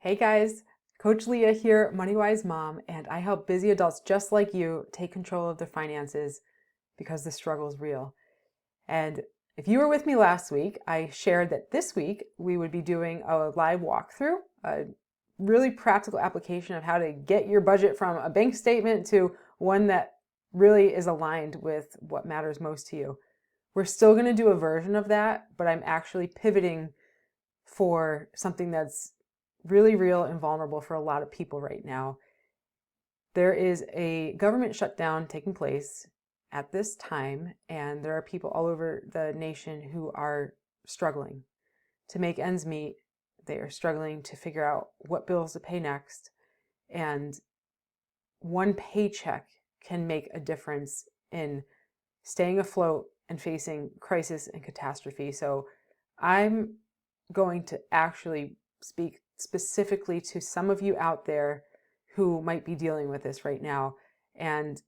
Hey guys, Coach Leah here, MoneyWise Mom, and I help busy adults just like you take control of their finances because the struggle is real. And if you were with me last week, I shared that this week we would be doing a live walkthrough, a really practical application of how to get your budget from a bank statement to one that really is aligned with what matters most to you. We're still going to do a version of that, but I'm actually pivoting for something that's really real and vulnerable for a lot of people right now. There is a government shutdown taking place at this time, and there are people all over the nation who are struggling to make ends meet. They are struggling to figure out what bills to pay next, and one paycheck can make a difference in staying afloat and facing crisis and catastrophe. So I'm going to actually speak specifically to some of you out there who might be dealing with this right now. And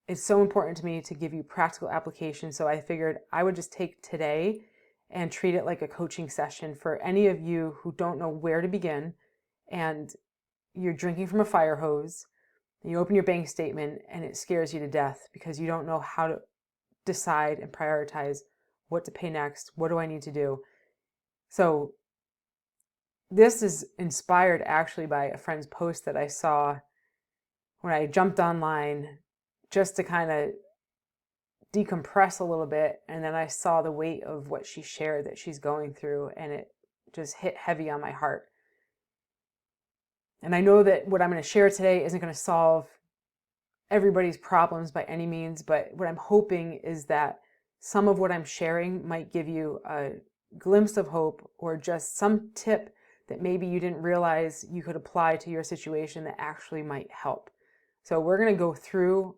it's so important to me to give you practical application. So I figured I would just take today and treat it like a coaching session for any of you who don't know where to begin and you're drinking from a fire hose. You open your bank statement and it scares you to death because you don't know how to decide and prioritize what to pay next. What do I need to do? So this is inspired actually by a friend's post that I saw when I jumped online just to kind of decompress a little bit. And then I saw the weight of what she shared that she's going through, and it just hit heavy on my heart. And I know that what I'm going to share today isn't going to solve everybody's problems by any means, but what I'm hoping is that some of what I'm sharing might give you a glimpse of hope or just some tip that maybe you didn't realize you could apply to your situation that actually might help. So we're going to go through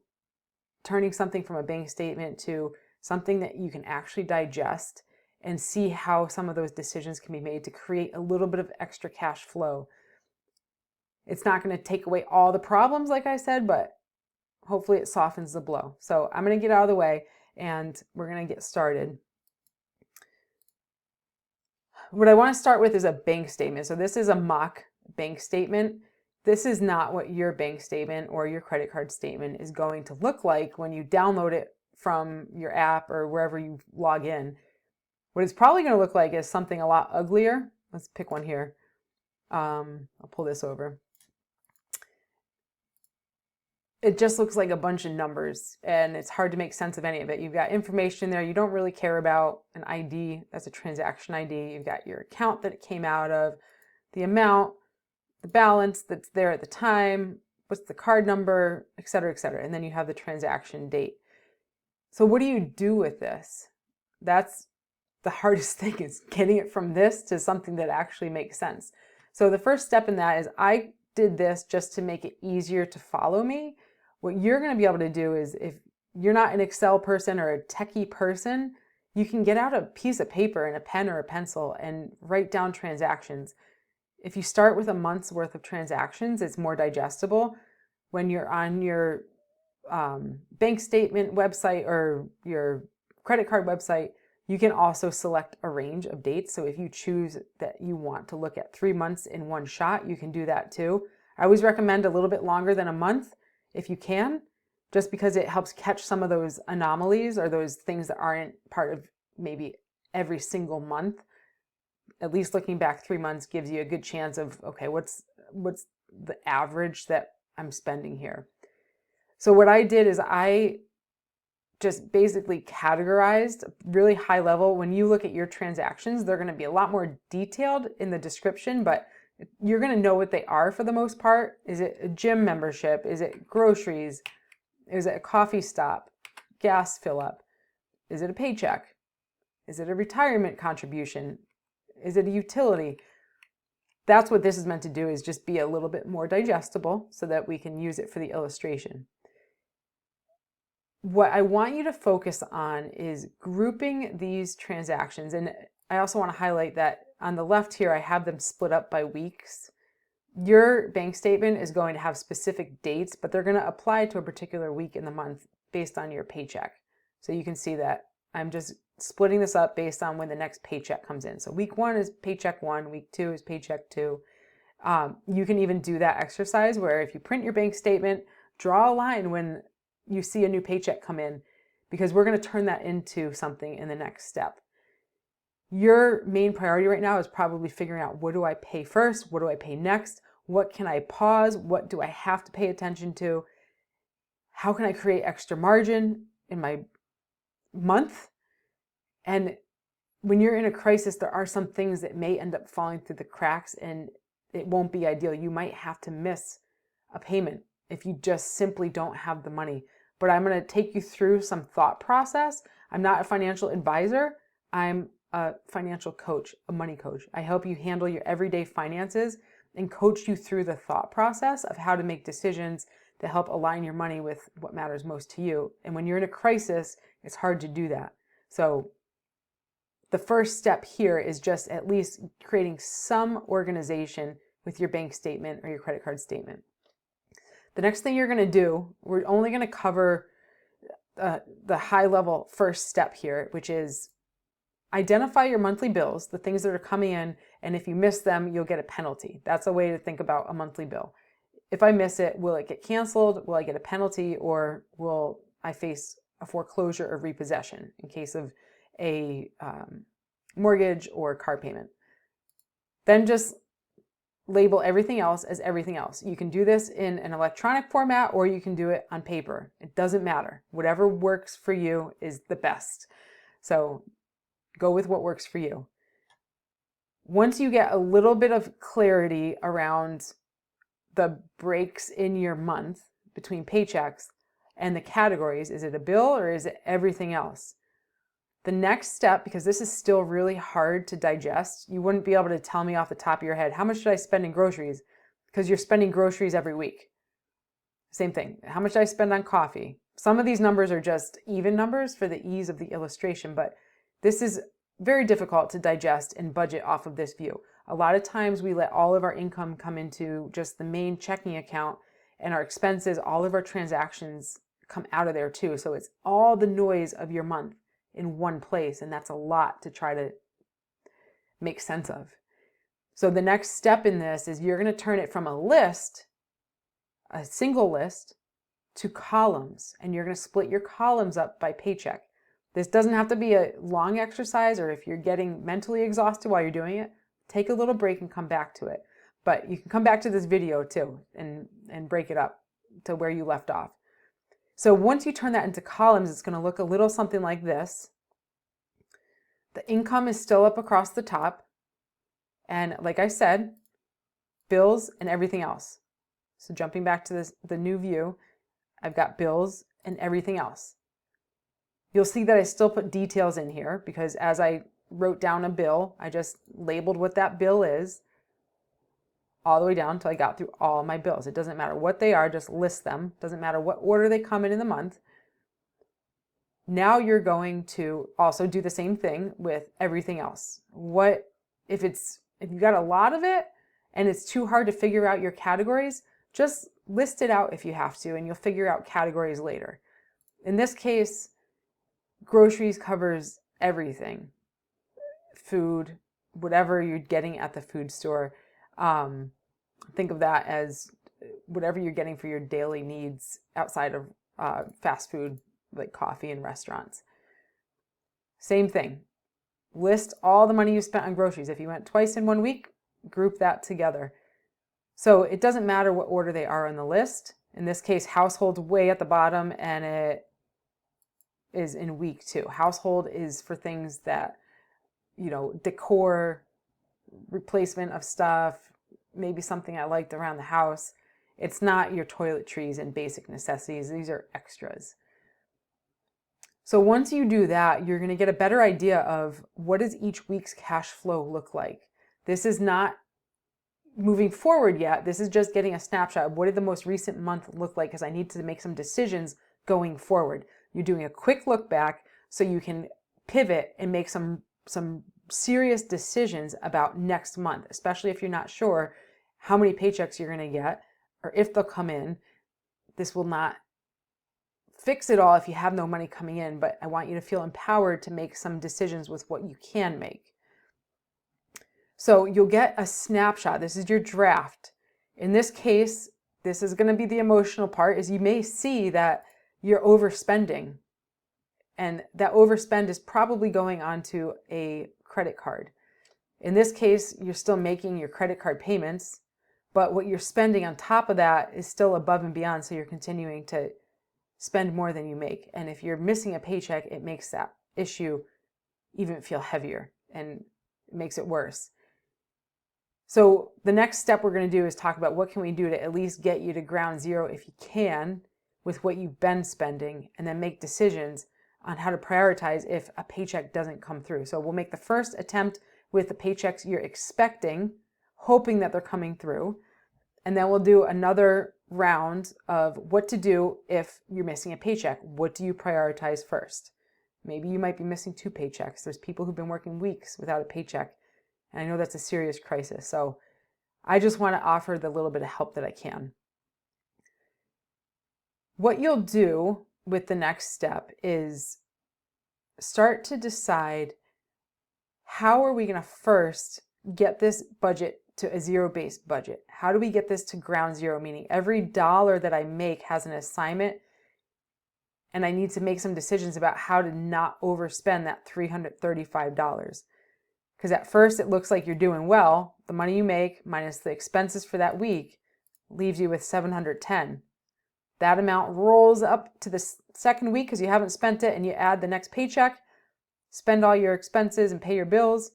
turning something from a bank statement to something that you can actually digest and see how some of those decisions can be made to create a little bit of extra cash flow. It's not going to take away all the problems, like I said, but hopefully it softens the blow. So I'm going to get out of the way and we're going to get started. What I want to start with is a bank statement. So this is a mock bank statement. This is not what your bank statement or your credit card statement is going to look like when you download it from your app or wherever you log in. What it's probably going to look like is something a lot uglier. Let's pick one here. I'll pull this over. It just looks like a bunch of numbers and it's hard to make sense of any of it. You've got information there you don't really care about, an ID, that's a transaction ID. You've got your account that it came out of, the amount, the balance that's there at the time, what's the card number, et cetera, and then you have the transaction date. So what do you do with this? That's the hardest thing, is getting it from this to something that actually makes sense. So the first step in that is I did this just to make it easier to follow me. What you're going to be able to do is, if you're not an Excel person or a techie person, you can get out a piece of paper and a pen or a pencil and write down transactions. If you start with a month's worth of transactions, it's more digestible. When you're on your bank statement website or your credit card website, you can also select a range of dates. So if you choose that you want to look at 3 months in one shot, you can do that too. I always recommend a little bit longer than a month if you can, just because it helps catch some of those anomalies or those things that aren't part of maybe every single month. At least looking back 3 months gives you a good chance of, okay, what's the average that I'm spending here? So what I did is I just basically categorized really high level. When you look at your transactions, they're going to be a lot more detailed in the description, but you're going to know what they are for the most part. Is it a gym membership? Is it groceries? Is it a coffee stop? Gas fill up? Is it a paycheck? Is it a retirement contribution? Is it a utility? That's what this is meant to do, is just be a little bit more digestible so that we can use it for the illustration. What I want you to focus on is grouping these transactions. And I also want to highlight that on the left here, I have them split up by weeks. Your bank statement is going to have specific dates, but they're going to apply to a particular week in the month based on your paycheck. So you can see that I'm just splitting this up based on when the next paycheck comes in. So week 1 is paycheck 1, week 2 is paycheck 2. You can even do that exercise where if you print your bank statement, draw a line when you see a new paycheck come in, because we're going to turn that into something in the next step. Your main priority right now is probably figuring out, what do I pay first? What do I pay next? What can I pause? What do I have to pay attention to? How can I create extra margin in my month? And when you're in a crisis, there are some things that may end up falling through the cracks, and it won't be ideal. You might have to miss a payment if you just simply don't have the money. But I'm going to take you through some thought process. I'm not a financial advisor. I'm a financial coach, a money coach. I help you handle your everyday finances and coach you through the thought process of how to make decisions to help align your money with what matters most to you. And when you're in a crisis, it's hard to do that. So the first step here is just at least creating some organization with your bank statement or your credit card statement. The next thing you're going to do, we're only going to cover the high level first step here, which is identify your monthly bills, the things that are coming in, and if you miss them, you'll get a penalty. That's a way to think about a monthly bill. If I miss it, will it get canceled? Will I get a penalty? Or will I face a foreclosure or repossession in case of a mortgage or car payment? Then just label everything else as everything else. You can do this in an electronic format, or you can do it on paper. It doesn't matter. Whatever works for you is the best. So go with what works for you. Once you get a little bit of clarity around the breaks in your month between paychecks and the categories, is it a bill or is it everything else? The next step, because this is still really hard to digest, you wouldn't be able to tell me off the top of your head, how much did I spend in groceries? Because you're spending groceries every week. Same thing. How much did I spend on coffee? Some of these numbers are just even numbers for the ease of the illustration, but this is very difficult to digest and budget off of this view. A lot of times we let all of our income come into just the main checking account, and our expenses, all of our transactions come out of there too. So it's all the noise of your month in one place, and that's a lot to try to make sense of. So the next step in this is you're going to turn it from a list, a single list, to columns, and you're going to split your columns up by paycheck. This doesn't have to be a long exercise, or if you're getting mentally exhausted while you're doing it, take a little break and come back to it. But you can come back to this video too and break it up to where you left off. So once you turn that into columns, it's going to look a little something like this. The income is still up across the top. And like I said, bills and everything else. So jumping back to the new view, I've got bills and everything else. You'll see that I still put details in here because as I wrote down a bill, I just labeled what that bill is all the way down until I got through all my bills. It doesn't matter what they are, just list them. Doesn't matter what order they come in the month. Now you're going to also do the same thing with everything else. What if you got a lot of it and it's too hard to figure out your categories, just list it out if you have to, and you'll figure out categories later. In this case, groceries covers everything. Food, whatever you're getting at the food store. Think of that as whatever you're getting for your daily needs outside of fast food, like coffee and restaurants. Same thing. List all the money you spent on groceries. If you went twice in 1 week, group that together. So it doesn't matter what order they are on the list. In this case, household's way at the bottom, and it is in week 2. Household is for things that, decor, replacement of stuff, maybe something I liked around the house. It's not your toiletries and basic necessities. These are extras. So once you do that, you're going to get a better idea of what does each week's cash flow look like. This is not moving forward yet. This is just getting a snapshot of what did the most recent month look like, because I need to make some decisions going forward. You're doing a quick look back so you can pivot and make some serious decisions about next month, especially if you're not sure how many paychecks you're going to get or if they'll come in. This will not fix it all if you have no money coming in, but I want you to feel empowered to make some decisions with what you can make. So you'll get a snapshot. This is your draft. In this case, this is going to be the emotional part, is you may see that you're overspending. And that overspend is probably going onto a credit card. In this case, you're still making your credit card payments, but what you're spending on top of that is still above and beyond. So you're continuing to spend more than you make. And if you're missing a paycheck, it makes that issue even feel heavier and makes it worse. So the next step we're going to do is talk about what can we do to at least get you to ground zero if you can with what you've been spending, and then make decisions on how to prioritize if a paycheck doesn't come through. So we'll make the first attempt with the paychecks you're expecting, hoping that they're coming through. And then we'll do another round of what to do if you're missing a paycheck. What do you prioritize first? Maybe you might be missing 2 paychecks. There's people who've been working weeks without a paycheck. And I know that's a serious crisis. So I just want to offer the little bit of help that I can. What you'll do with the next step is start to decide, how are we going to first get this budget to a zero-based budget? How do we get this to ground zero? Meaning every dollar that I make has an assignment, and I need to make some decisions about how to not overspend that $335. Because at first it looks like you're doing well. The money you make minus the expenses for that week leaves you with $710. That amount rolls up to the second week because you haven't spent it, and you add the next paycheck, spend all your expenses and pay your bills,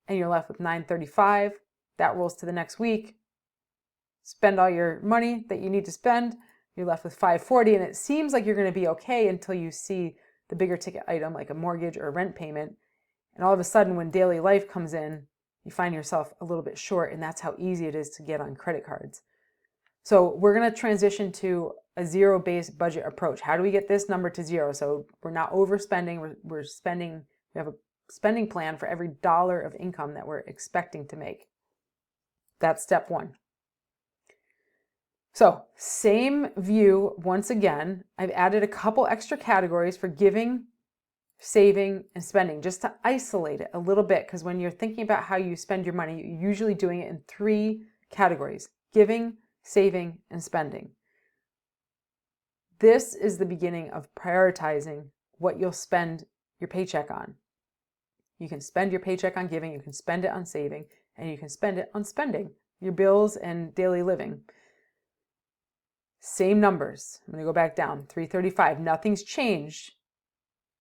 and you're left with $935. That rolls to the next week. Spend all your money that you need to spend. You're left with $540, and it seems like you're going to be okay until you see the bigger ticket item like a mortgage or a rent payment. And all of a sudden, when daily life comes in, you find yourself a little bit short, and that's how easy it is to get on credit cards. So we're going to transition to a zero-based budget approach. How do we get this number to zero? So we're not overspending. We're spending. We have a spending plan for every dollar of income that we're expecting to make. That's step one. So same view once again. I've added a couple extra categories for giving, saving, and spending, just to isolate it a little bit, because when you're thinking about how you spend your money, you're usually doing it in 3 categories: giving, saving, and spending. This is the beginning of prioritizing what you'll spend your paycheck on. You can spend your paycheck on giving, you can spend it on saving, and you can spend it on spending, your bills and daily living. Same numbers. I'm going to go back down. $335. Nothing's changed.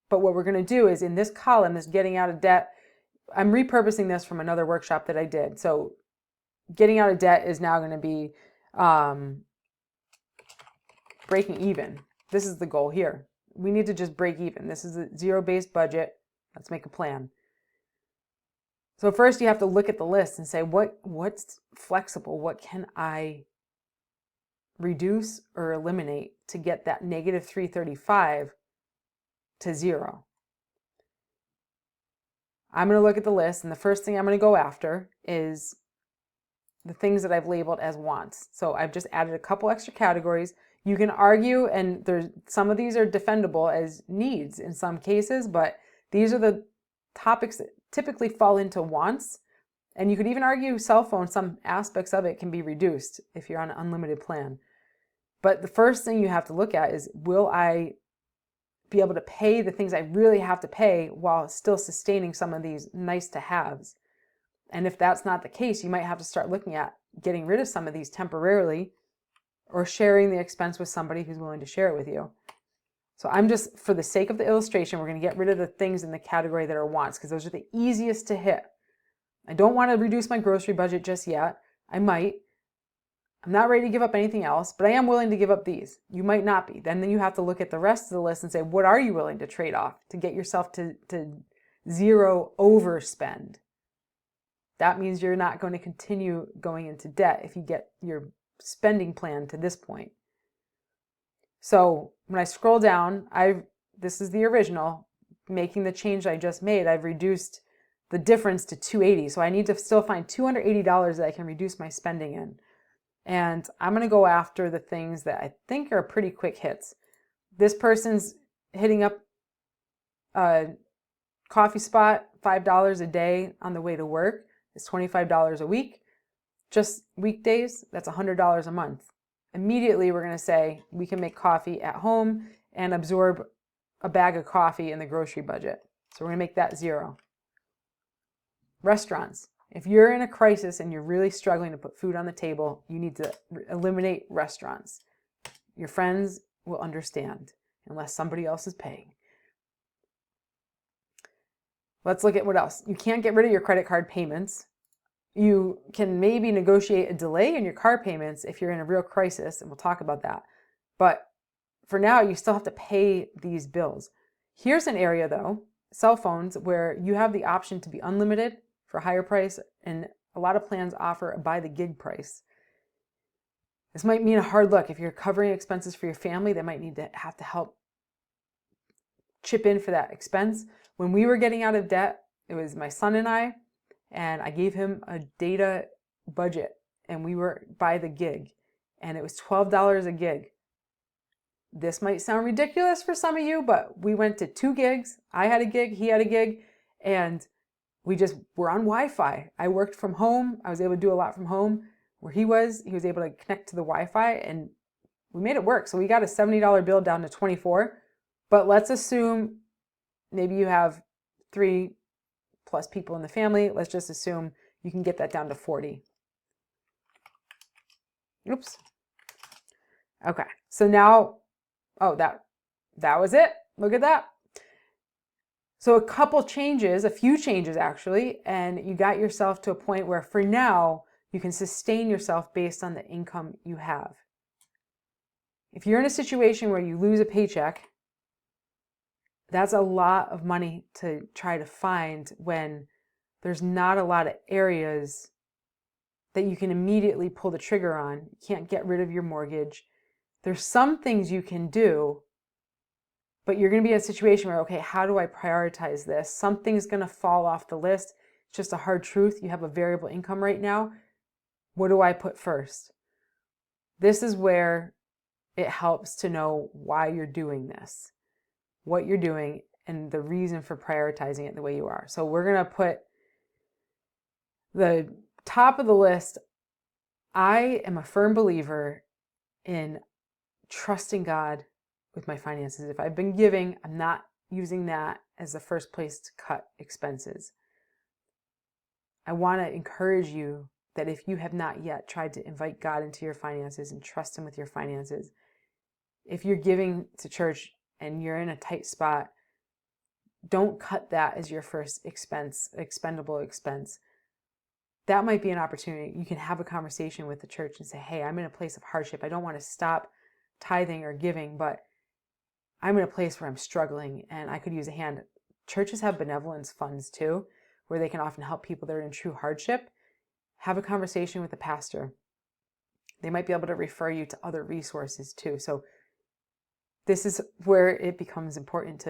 But what we're going to do is, in this column, this getting out of debt, I'm repurposing this from another workshop that I did. So getting out of debt is now going to be breaking even. This is the goal here. We need to just break even. This is a zero-based budget. Let's make a plan. So first you have to look at the list and say, what's flexible? What can I reduce or eliminate to get that negative $335 to zero? I'm going to look at the list, and the first thing I'm going to go after is the things that I've labeled as wants. So I've just added a couple extra categories. You can argue, and some of these are defendable as needs in some cases, but these are the topics that typically fall into wants. And you could even argue cell phone, some aspects of it can be reduced if you're on an unlimited plan. But the first thing you have to look at is, will I be able to pay the things I really have to pay while still sustaining some of these nice to haves? And if that's not the case, you might have to start looking at getting rid of some of these temporarily, or sharing the expense with somebody who's willing to share it with you. So I'm just, for the sake of the illustration, we're going to get rid of the things in the category that are wants, because those are the easiest to hit. I don't want to reduce my grocery budget just yet. I might. I'm not ready to give up anything else, but I am willing to give up these. You might not be. Then you have to look at the rest of the list and say, what are you willing to trade off to get yourself to zero overspend? That means you're not going to continue going into debt if you get your spending plan to this point. So when I scroll down, this is the original, making the change I just made. I've reduced the difference to $280. So I need to still find $280 that I can reduce my spending in. And I'm going to go after the things that I think are pretty quick hits. This person's hitting up a coffee spot, $5 a day on the way to work. is $25 a week. Just weekdays, that's $100 a month. Immediately, we're going to say we can make coffee at home and absorb a bag of coffee in the grocery budget. So we're going to make that 0. Restaurants. If you're in a crisis and you're really struggling to put food on the table, you need to eliminate restaurants. Your friends will understand unless somebody else is paying. Let's look at what else. You can't get rid of your credit card payments. You can maybe negotiate a delay in your car payments if you're in a real crisis, and we'll talk about that. But for now, you still have to pay these bills. Here's an area, though, cell phones, where you have the option to be unlimited for a higher price, and a lot of plans offer a by the gig price. This might mean a hard look. If you're covering expenses for your family, they might need to have to help chip in for that expense. When we were getting out of debt, it was my son and I gave him a data budget, and we were by the gig, and it was $12 a gig. This might sound ridiculous for some of you, but we went to 2 gigs. I had a gig, he had a gig, and we just were on Wi-Fi. I worked from home. I was able to do a lot from home. Where he was able to connect to the Wi-Fi, and we made it work. So we got a $70 bill down to 24, but let's assume maybe you have 3+ people in the family. Let's just assume you can get that down to 40. Oops. Okay, so now, oh, that was it. Look at that. So a few changes actually, and you got yourself to a point where for now, you can sustain yourself based on the income you have. If you're in a situation where you lose a paycheck, that's a lot of money to try to find when there's not a lot of areas that you can immediately pull the trigger on. You can't get rid of your mortgage. There's some things you can do, but you're going to be in a situation where, okay, how do I prioritize this? Something's going to fall off the list. It's just a hard truth. You have a variable income right now. What do I put first? This is where it helps to know why you're doing this, what you're doing, and the reason for prioritizing it the way you are. So we're going to put the top of the list. I am a firm believer in trusting God with my finances. If I've been giving, I'm not using that as the first place to cut expenses. I want to encourage you that if you have not yet tried to invite God into your finances and trust Him with your finances, if you're giving to church and you're in a tight spot, don't cut that as your first expendable expense. That might be an opportunity. You can have a conversation with the church and say, hey, I'm in a place of hardship. I don't want to stop tithing or giving, but I'm in a place where I'm struggling and I could use a hand. Churches have benevolence funds too, where they can often help people that are in true hardship. Have a conversation with the pastor. They might be able to refer you to other resources too. So this is where it becomes important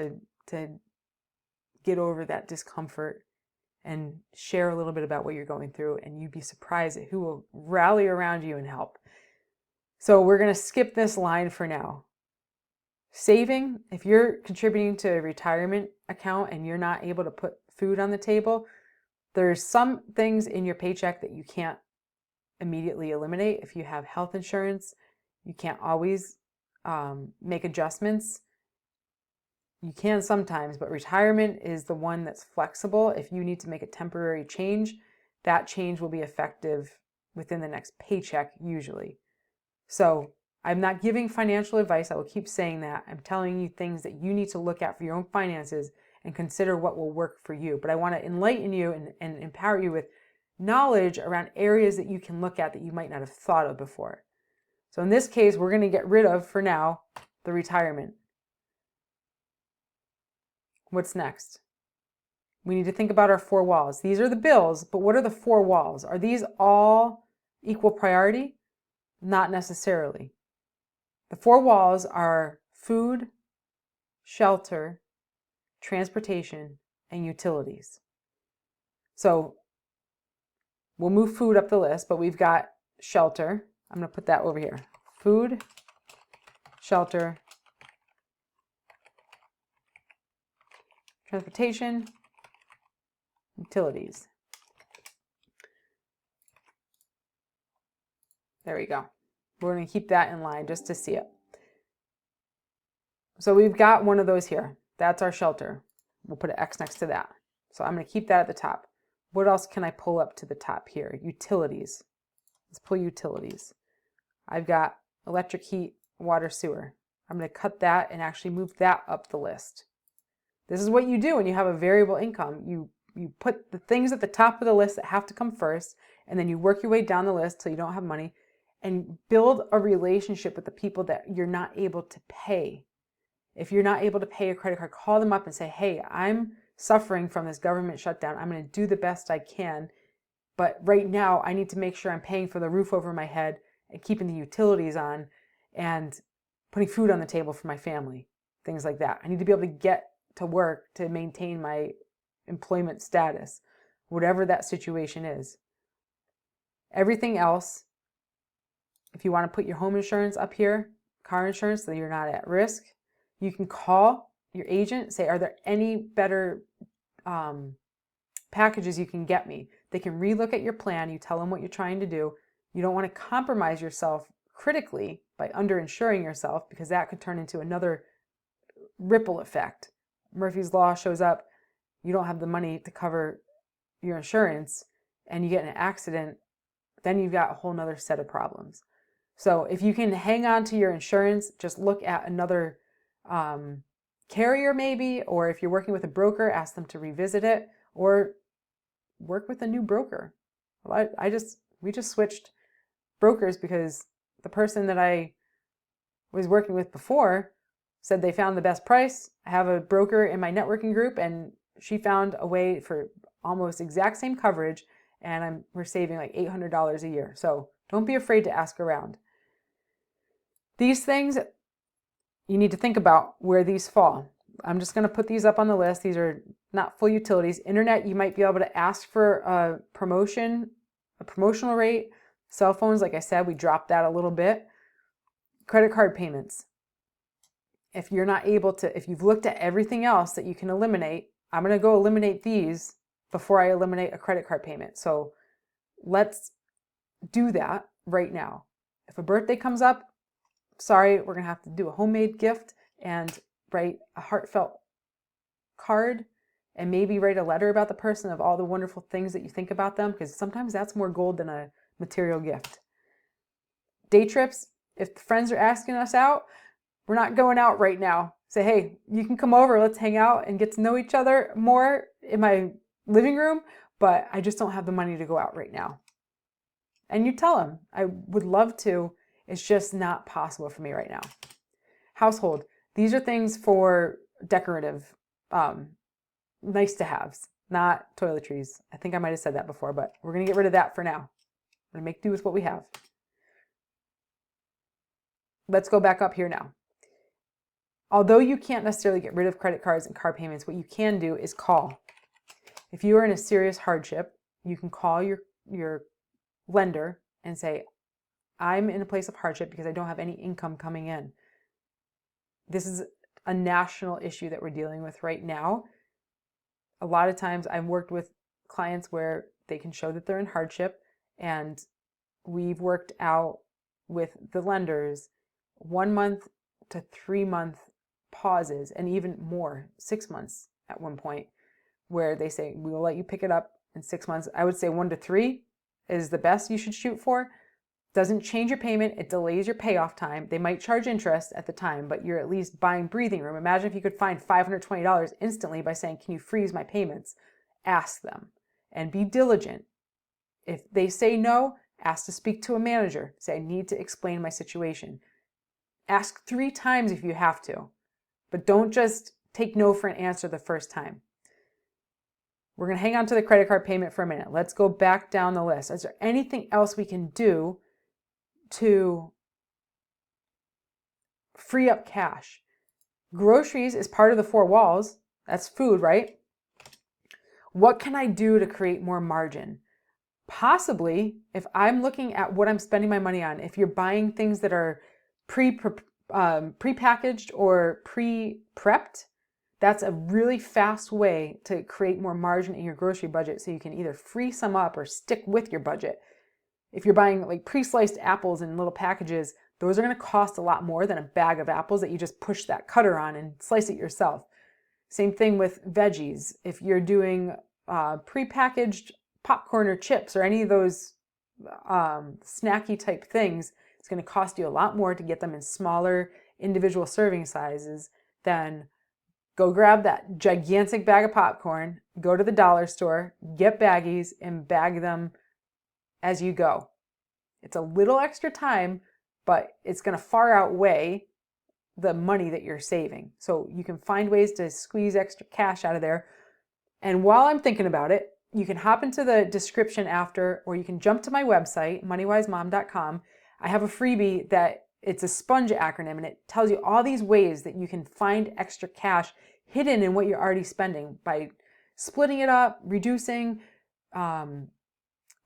to get over that discomfort and share a little bit about what you're going through, and you'd be surprised at who will rally around you and help. So we're going to skip this line for now. Saving, if you're contributing to a retirement account and you're not able to put food on the table, there's some things in your paycheck that you can't immediately eliminate. If you have health insurance, you can't always make adjustments. You can sometimes, but retirement is the one that's flexible. If you need to make a temporary change, that change will be effective within the next paycheck usually. So I'm not giving financial advice. I will keep saying that. I'm telling you things that you need to look at for your own finances and consider what will work for you. But I want to enlighten you and empower you with knowledge around areas that you can look at that you might not have thought of before. So in this case, we're going to get rid of, for now, the retirement. What's next? We need to think about our 4 walls. These are the bills, but what are the 4 walls? Are these all equal priority? Not necessarily. The 4 walls are food, shelter, transportation, and utilities. So we'll move food up the list, but we've got shelter. I'm going to put that over here. Food, shelter, transportation, utilities. There we go. We're going to keep that in line just to see it. So we've got one of those here. That's our shelter. We'll put an X next to that. So I'm going to keep that at the top. What else can I pull up to the top here? Utilities. Let's pull utilities. I've got electric, heat, water, sewer. I'm going to cut that and actually move that up the list. This is what you do when you have a variable income. You put the things at the top of the list that have to come first, and then you work your way down the list till you don't have money, and build a relationship with the people that you're not able to pay. If you're not able to pay a credit card, call them up and say, hey, I'm suffering from this government shutdown. I'm going to do the best I can. But right now, I need to make sure I'm paying for the roof over my head and keeping the utilities on and putting food on the table for my family, things like that. I need to be able to get to work to maintain my employment status, whatever that situation is. Everything else, if you want to put your home insurance up here, car insurance, so you're not at risk, you can call your agent, say, are there any better packages you can get me? They can relook at your plan. You tell them what you're trying to do. You don't want to compromise yourself critically by underinsuring yourself, because that could turn into another ripple effect. Murphy's Law shows up, you don't have the money to cover your insurance, and you get in an accident, then you've got a whole nother set of problems. So if you can hang on to your insurance, just look at another carrier maybe, or if you're working with a broker, ask them to revisit it, or work with a new broker. Well, we just switched brokers because the person that I was working with before said they found the best price. I have a broker in my networking group, and she found a way for almost exact same coverage, and we're saving like $800 a year. So don't be afraid to ask around. These things, you need to think about where these fall. I'm just going to put these up on the list. These are not full utilities. Internet, you might be able to ask for a promotional rate. Cell phones, like I said, we dropped that a little bit. Credit card payments. If you're not able to, if you've looked at everything else that you can eliminate, I'm going to go eliminate these before I eliminate a credit card payment. So let's do that right now. If a birthday comes up, sorry, we're going to have to do a homemade gift and write a heartfelt card and maybe write a letter about the person of all the wonderful things that you think about them, because sometimes that's more gold than a material gift. Day trips, if the friends are asking us out, we're not going out right now. Say, hey, you can come over, let's hang out and get to know each other more in my living room, but I just don't have the money to go out right now. And you tell them, I would love to, it's just not possible for me right now. Household, these are things for decorative, nice to haves, not toiletries. I think I might have said that before, but we're going to get rid of that for now. We're going to make do with what we have. Let's go back up here now. Although you can't necessarily get rid of credit cards and car payments, what you can do is call. If you are in a serious hardship, you can call your lender and say, I'm in a place of hardship because I don't have any income coming in. This is a national issue that we're dealing with right now. A lot of times I've worked with clients where they can show that they're in hardship, and we've worked out with the lenders 1 month to 3 month pauses, and even more, 6 months at one point, where they say, we will let you pick it up in 6 months. I would say 1 to 3 is the best you should shoot for. Doesn't change your payment. It delays your payoff time. They might charge interest at the time, but you're at least buying breathing room. Imagine if you could find $520 instantly by saying, can you freeze my payments? Ask them and be diligent. If they say no, ask to speak to a manager. Say, I need to explain my situation. Ask 3 times if you have to, but don't just take no for an answer the first time. We're going to hang on to the credit card payment for a minute. Let's go back down the list. Is there anything else we can do to free up cash? Groceries is part of the 4 walls. That's food, right? What can I do to create more margin? Possibly, if I'm looking at what I'm spending my money on, if you're buying things that are pre-packaged or pre-prepped, that's a really fast way to create more margin in your grocery budget, so you can either free some up or stick with your budget. If you're buying like pre-sliced apples in little packages, those are going to cost a lot more than a bag of apples that you just push that cutter on and slice it yourself. Same thing with veggies. If you're doing pre-packaged popcorn or chips or any of those snacky type things, it's going to cost you a lot more to get them in smaller individual serving sizes than go grab that gigantic bag of popcorn, go to the dollar store, get baggies, and bag them as you go. It's a little extra time, but it's going to far outweigh the money that you're saving. So you can find ways to squeeze extra cash out of there. And while I'm thinking about it, you can hop into the description after, or you can jump to my website, moneywisemom.com. I have a freebie that it's a SPONGE acronym, and it tells you all these ways that you can find extra cash hidden in what you're already spending by splitting it up, reducing,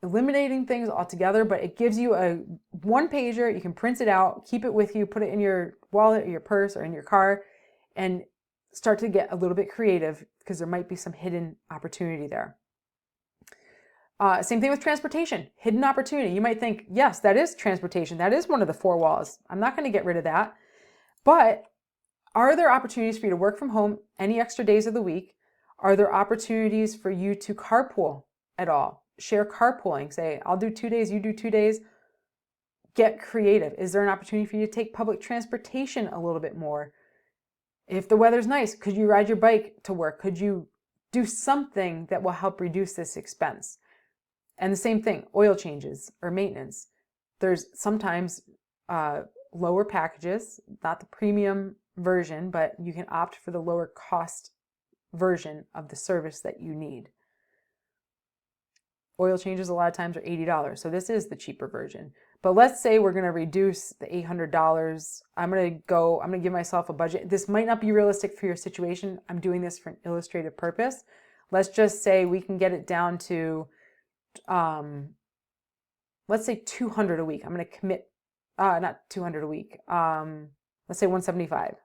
eliminating things altogether. But it gives you a one pager. You can print it out, keep it with you, put it in your wallet or your purse or in your car, and start to get a little bit creative because there might be some hidden opportunity there. Same thing with transportation, hidden opportunity. You might think, yes, that is transportation. That is one of the 4 walls. I'm not going to get rid of that. But are there opportunities for you to work from home any extra days of the week? Are there opportunities for you to carpool at all? Share carpooling. Say, I'll do 2 days, you do 2 days. Get creative. Is there an opportunity for you to take public transportation a little bit more? If the weather's nice, could you ride your bike to work? Could you do something that will help reduce this expense? And the same thing, oil changes or maintenance. There's sometimes lower packages, not the premium version, but you can opt for the lower cost version of the service that you need. Oil changes a lot of times are $80, so this is the cheaper version. But let's say we're going to reduce the $800. I'm going to give myself a budget. This might not be realistic for your situation. I'm doing this for an illustrative purpose. Let's just say we can get it down to let's say 200 a week. I'm going to commit, not 200 a week. Let's say 175.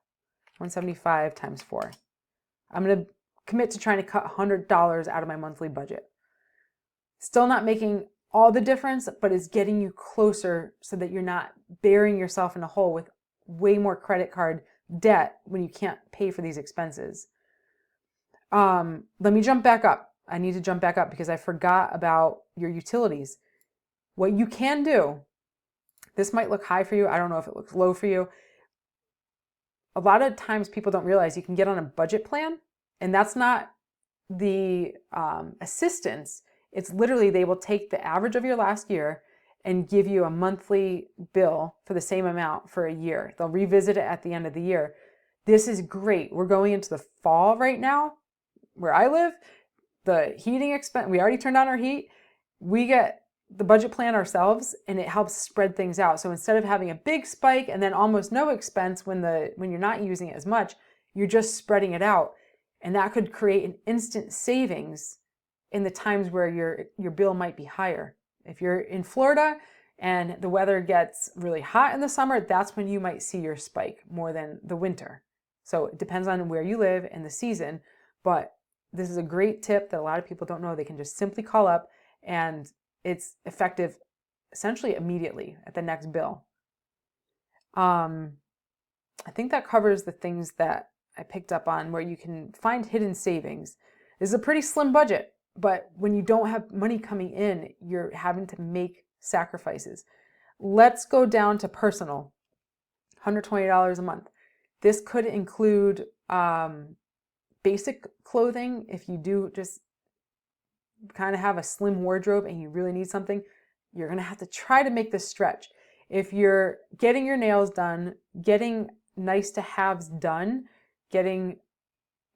175 times 4. I'm going to commit to trying to cut $100 out of my monthly budget. Still not making all the difference, but it's getting you closer so that you're not burying yourself in a hole with way more credit card debt when you can't pay for these expenses. Let me jump back up. I need to jump back up because I forgot about your utilities. What you can do, this might look high for you. I don't know if it looks low for you. A lot of times people don't realize you can get on a budget plan, and that's not the assistance. It's literally they will take the average of your last year and give you a monthly bill for the same amount for a year. They'll revisit it at the end of the year. This is great. We're going into the fall right now where I live. The heating expense, we already turned on our heat. We get the budget plan ourselves, and it helps spread things out. So instead of having a big spike and then almost no expense when you're not using it as much, you're just spreading it out. And that could create an instant savings in the times where your bill might be higher. If you're in Florida and the weather gets really hot in the summer, that's when you might see your spike more than the winter. So it depends on where you live and the season, but this is a great tip that a lot of people don't know. They can just simply call up, and it's effective essentially immediately at the next bill. I think that covers the things that I picked up on where you can find hidden savings. This is a pretty slim budget, but when you don't have money coming in, you're having to make sacrifices. Let's go down to personal, $120 a month. This could include basic clothing. If you do just kind of have a slim wardrobe and you really need something, you're going to have to try to make this stretch. If you're getting your nails done, getting nice to haves done, getting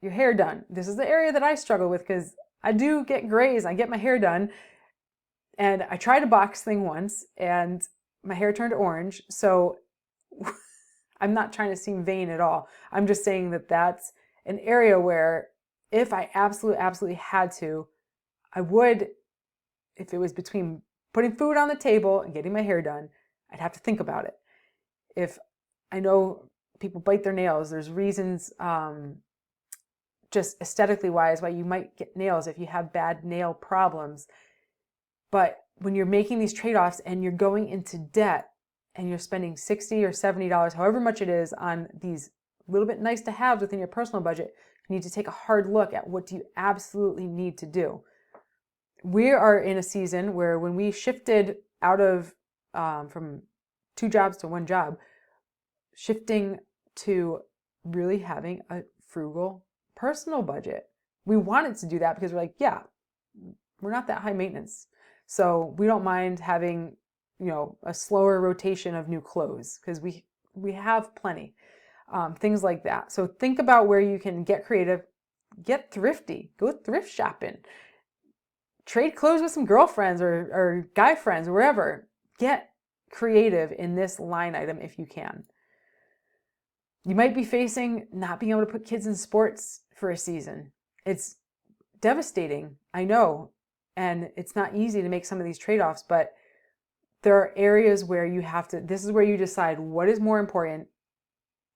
your hair done. This is the area that I struggle with because I do get grays. I get my hair done, and I tried a box thing once and my hair turned orange. So I'm not trying to seem vain at all. I'm just saying that that's an area where if I absolutely had to, I would, if it was between putting food on the table and getting my hair done, I'd have to think about it. If I know people bite their nails, there's reasons just aesthetically wise why you might get nails if you have bad nail problems. But when you're making these trade-offs and you're going into debt and you're spending $60 or $70, however much it is, on these little bit nice to haves within your personal budget, you need to take a hard look at what do you absolutely need to do. We are in a season where when we shifted out of from 2 jobs to 1 job, shifting to really having a frugal personal budget. We wanted to do that because we're like, yeah, we're not that high maintenance. So we don't mind having, a slower rotation of new clothes because we have plenty. Things like that. So think about where you can get creative, get thrifty, go thrift shopping, trade clothes with some girlfriends or guy friends, wherever. Get creative in this line item if you can. You might be facing not being able to put kids in sports for a season. It's devastating, I know, and it's not easy to make some of these trade-offs, but there are areas where you have to, this is where you decide what is more important.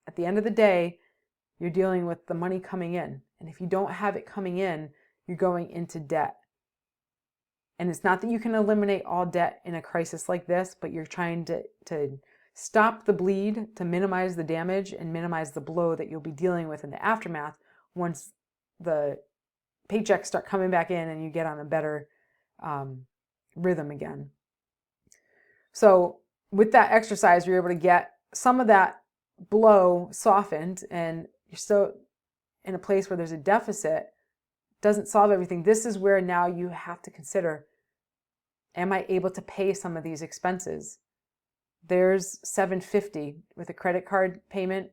At the end of the day, you're dealing with the money coming in. And if you don't have it coming in, you're going into debt. And it's not that you can eliminate all debt in a crisis like this, but you're trying to stop the bleed, to minimize the damage and minimize the blow that you'll be dealing with in the aftermath once the paychecks start coming back in and you get on a better rhythm again. So with that exercise, you're able to get some of that blow softened, and you're still in a place where there's a deficit. Doesn't solve everything. This is where now you have to consider, am I able to pay some of these expenses? There's $750 with a credit card payment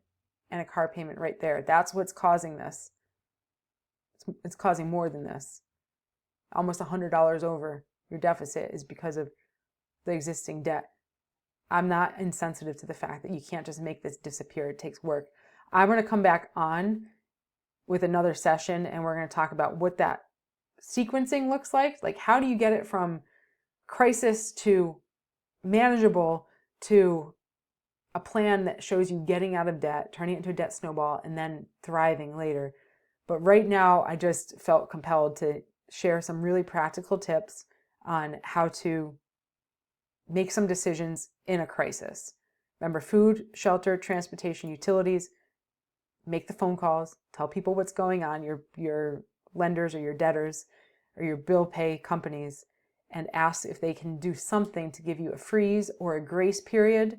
and a car payment right there. That's what's causing this. It's causing more than this. Almost $100 over your deficit is because of the existing debt. I'm not insensitive to the fact that you can't just make this disappear. It takes work. I'm going to come back on with another session and we're going to talk about what that sequencing looks like. Like, how do you get it from crisis to manageable to a plan that shows you getting out of debt, turning it into a debt snowball, and then thriving later. But right now, I just felt compelled to share some really practical tips on how to make some decisions in a crisis. Remember, food, shelter, transportation, utilities. Make the phone calls, tell people what's going on, your lenders or your debtors or your bill pay companies, and ask if they can do something to give you a freeze or a grace period,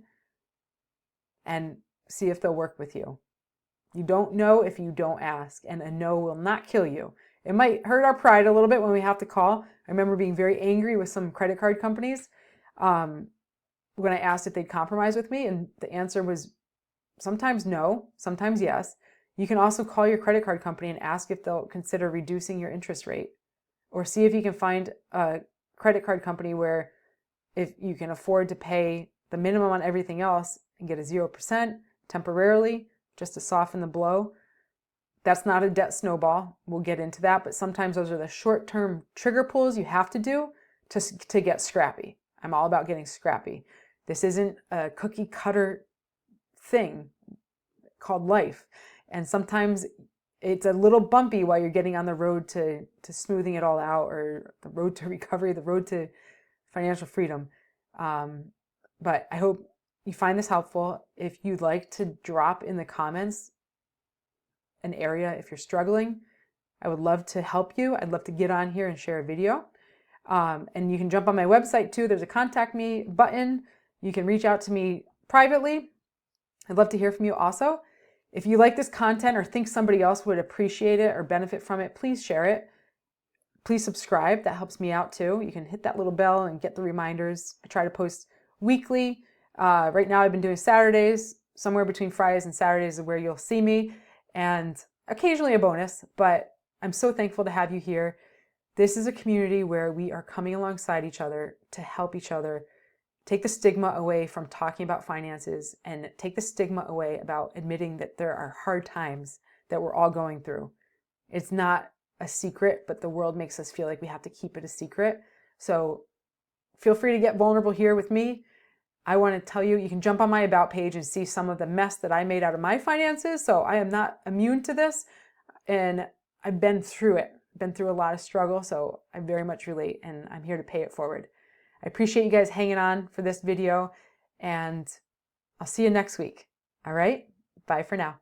and see if they'll work with you. You don't know if you don't ask, and a no will not kill you. It might hurt our pride a little bit when we have to call. I remember being very angry with some credit card companies when I asked if they'd compromise with me, and the answer was sometimes no, sometimes yes. You can also call your credit card company and ask if they'll consider reducing your interest rate, or see if you can find a credit card company where if you can afford to pay the minimum on everything else and get a 0% temporarily just to soften the blow. That's not a debt snowball. We'll get into that, but sometimes those are the short-term trigger pulls you have to do to get scrappy. I'm all about getting scrappy. This isn't a cookie cutter thing called life. And sometimes it's a little bumpy while you're getting on the road to smoothing it all out, or the road to recovery, the road to financial freedom. But I hope you find this helpful. If you'd like to drop in the comments an area if you're struggling, I would love to help you. I'd love to get on here and share a video. And you can jump on my website too. There's a contact me button. You can reach out to me privately. I'd love to hear from you also. If you like this content or think somebody else would appreciate it or benefit from it, please share it. Please subscribe. That helps me out too. You can hit that little bell and get the reminders. I try to post weekly. Right now I've been doing Saturdays. Somewhere between Fridays and Saturdays is where you'll see me, and occasionally a bonus, but I'm so thankful to have you here. This is a community where we are coming alongside each other to help each other take the stigma away from talking about finances, and take the stigma away about admitting that there are hard times that we're all going through. It's not a secret, but the world makes us feel like we have to keep it a secret. So feel free to get vulnerable here with me. I want to tell you, you can jump on my About page and see some of the mess that I made out of my finances. So I am not immune to this, and I've been through it, been through a lot of struggle. So I very much relate, and I'm here to pay it forward. I appreciate you guys hanging on for this video, and I'll see you next week. All right? Bye for now.